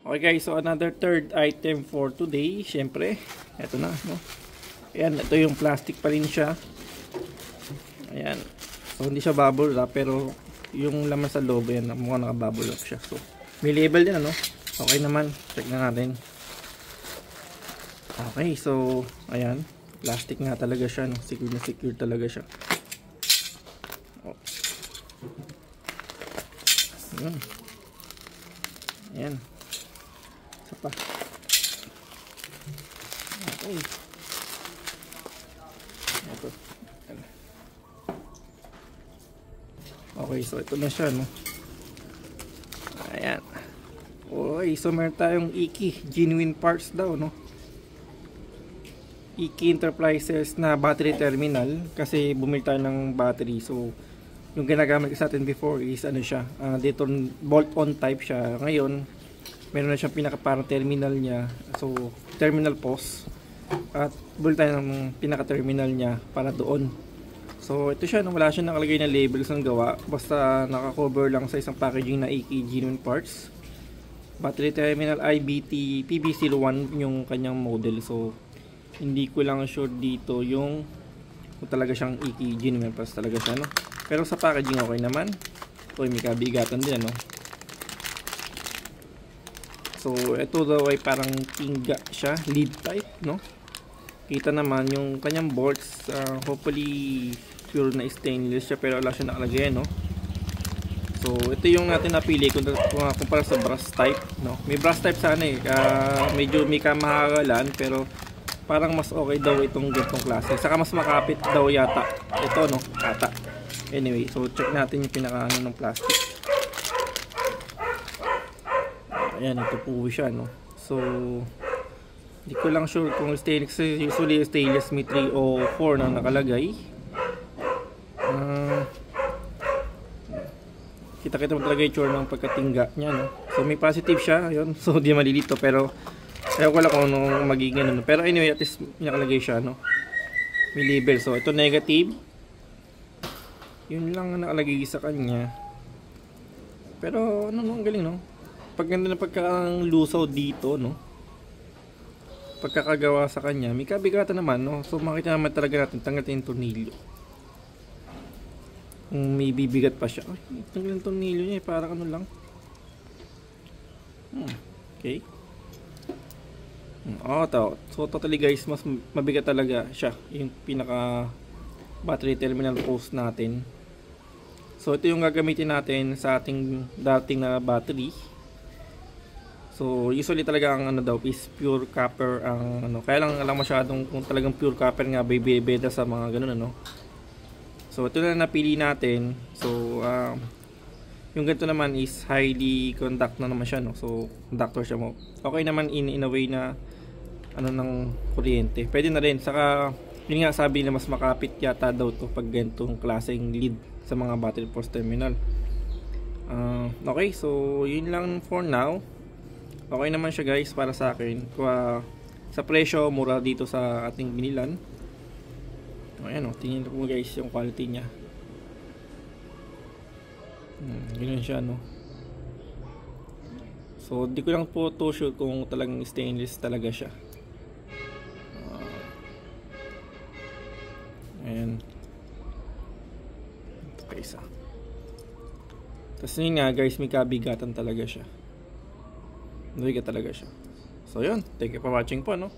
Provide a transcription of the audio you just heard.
Okay guys, so another third item for today. Syempre, eto na, no? Ayan, ito yung plastic pa rin siya. Ayan. So hindi siya bubble wrap, pero yung laman sa loob, ayan, mukhang naka-bubble wrap siya. So may label din, ano? Okay naman, check na natin. Okay, so ayan, plastic nga talaga siya, no? Secure na secure talaga siya. Oh. Ayan. Isa pa. Okay. Ito. Okay, so ito na siya, no? Ayan. Okay, so meron tayong Iki genuine parts daw, no? Iki Enterprises na battery terminal, kasi bumili tayo ng battery. So yung ginagamit sa atin before is ano siya, dito bolt-on type siya. Ngayon meron na siyang pinaka parang terminal niya, so terminal post, at bumili tayo ng pinaka terminal niya para doon. So ito siya, wala siya nakalagay na labels ng gawa, basta naka-cover lang sa isang packaging na Iki genuine parts. Battery terminal IBT PB01 yung kanyang model. So hindi ko lang sure dito yung kung talaga siyang Iki genuine parts talaga siya, no? Pero sa packaging okay naman. Uy, may kabigatan din, ano? So ito daw ay parang tingga siya, lead type, no? Kita naman yung kanyang bolts, hopefully pure na stainless siya, pero wala siya nakalagay, no? So ito yung natin napili kung para sa brass type, no? May brass type sana eh, medyo may kamahalan, pero parang mas okay daw itong ganitong klase. Saka mas makapit daw yata ito, no? Ata. Anyway, so check natin yung pinaka-ano ng plastic. Ayan, ito po siya, no? So hindi ko lang sure kung stainless, usually stainless may 3 o 4 na nakalagay. Kita-kita mo talaga yung ng pagkatingga niya, no? So may positive siya, yun. So di malilito, pero ayaw ko lang kung anong magiging ano. Pero anyway, at least nakalagay siya, no? May label. So ito negative. Yun lang ang nakalagay sa kanya. Pero ano, no, ang galing, no? Pag ganda na pagkakalusaw dito, no? Pagkakagawa sa kanya, may kabigatan naman, no? So makita naman talaga natin, tanggalin yung tornilyo. Kung may bibigat pa siya. Ay, tanggalin yung tornilyo niya, parang ano lang. Okay. So totally guys, mas mabigat talaga siya, yung pinaka battery terminal post natin. So ito yung gagamitin natin sa ating dating na battery. So usually talaga ang ano daw is pure copper ang ano. Kaya lang masyadong kung talagang pure copper nga bebeda sa mga ganun, ano. So ito na napili natin. So yung ganito naman is highly conduct na naman siya, no. So conductor siya mo. Okay naman in a way na ano ng kuryente. Pwede na rin, saka yun nga sabi nila mas makapit yata daw to pag ganitong klaseng lead sa mga battery post terminal. Okay, so yun lang for now. Okay naman siya guys para sa akin. Sa presyo, mura dito sa ating binilan. Ayan, tingnan ko guys yung quality niya. Ganun siya, no. So di ko lang po to sure kung talagang stainless talaga siya. Ayan. Ito pa isa. Tapos yun nga guys, may kabigatan talaga siya. Nabigat talaga siya. So yun, thank you for watching po, no.